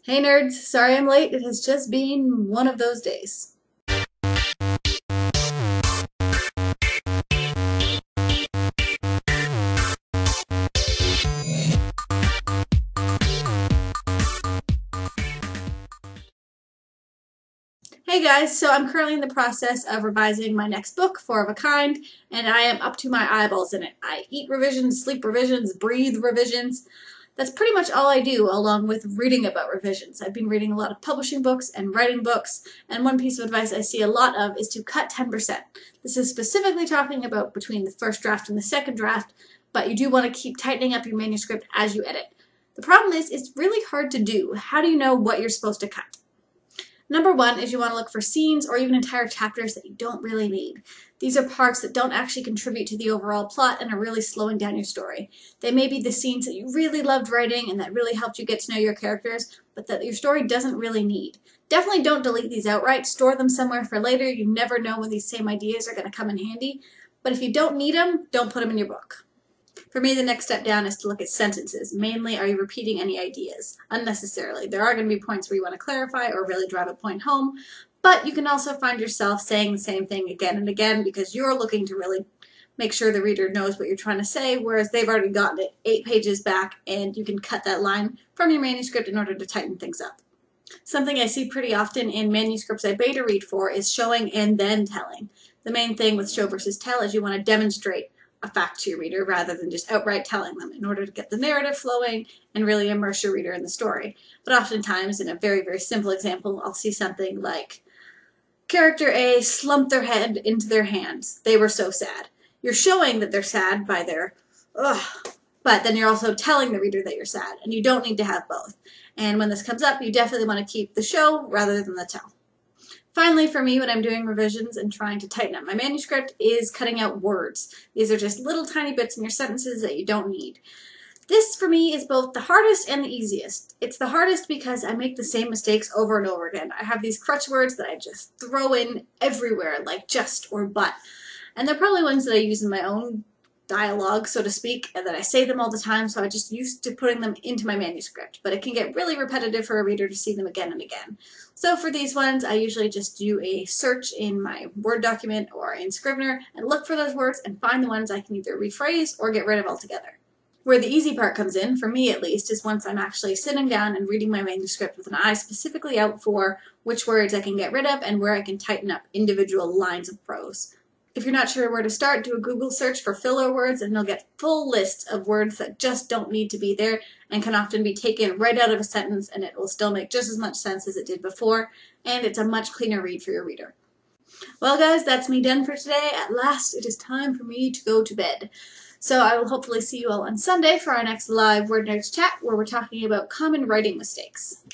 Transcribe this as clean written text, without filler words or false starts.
Hey nerds, sorry I'm late. It has just been one of those days. Hey guys, so I'm currently in the process of revising my next book, Four of a Kind, and I am up to my eyeballs in it. I eat revisions, sleep revisions, breathe revisions. That's pretty much all I do, along with reading about revisions. I've been reading a lot of publishing books and writing books, and one piece of advice I see a lot of is to cut 10%. This is specifically talking about between the first draft and the second draft, but you do want to keep tightening up your manuscript as you edit. The problem is, it's really hard to do. How do you know what you're supposed to cut? Number one is you want to look for scenes or even entire chapters that you don't really need. These are parts that don't actually contribute to the overall plot and are really slowing down your story. They may be the scenes that you really loved writing and that really helped you get to know your characters, but that your story doesn't really need. Definitely don't delete these outright. Store them somewhere for later. You never know when these same ideas are going to come in handy. But if you don't need them, don't put them in your book. For me, the next step down is to look at sentences. Mainly, are you repeating any ideas unnecessarily? There are going to be points where you want to clarify or really drive a point home, but you can also find yourself saying the same thing again and again because you're looking to really make sure the reader knows what you're trying to say, whereas they've already gotten it 8 pages back, and you can cut that line from your manuscript in order to tighten things up. Something I see pretty often in manuscripts I beta read for is showing and then telling. The main thing with show versus tell is you want to demonstrate a fact to your reader rather than just outright telling them in order to get the narrative flowing and really immerse your reader in the story. But oftentimes, in a very, very simple example, I'll see something like, character A slumped their head into their hands. They were so sad. You're showing that they're sad by their, ugh, but then you're also telling the reader that you're sad, and you don't need to have both. And when this comes up, you definitely want to keep the show rather than the tell. Finally, for me, when I'm doing revisions and trying to tighten up my manuscript, is cutting out words. These are just little tiny bits in your sentences that you don't need. This, for me, is both the hardest and the easiest. It's the hardest because I make the same mistakes over and over again. I have these crutch words that I just throw in everywhere, like just or but. And they're probably ones that I use in my own dialogue, so to speak, and that I say them all the time, so I just used to putting them into my manuscript. But it can get really repetitive for a reader to see them again and again. So for these ones, I usually just do a search in my Word document or in Scrivener and look for those words and find the ones I can either rephrase or get rid of altogether. Where the easy part comes in, for me at least, is once I'm actually sitting down and reading my manuscript with an eye specifically out for which words I can get rid of and where I can tighten up individual lines of prose. If you're not sure where to start, do a Google search for filler words and you'll get full lists of words that just don't need to be there and can often be taken right out of a sentence, and it will still make just as much sense as it did before, and it's a much cleaner read for your reader. Well guys, that's me done for today. At last, it is time for me to go to bed. So I will hopefully see you all on Sunday for our next live WordNerds chat where we're talking about common writing mistakes.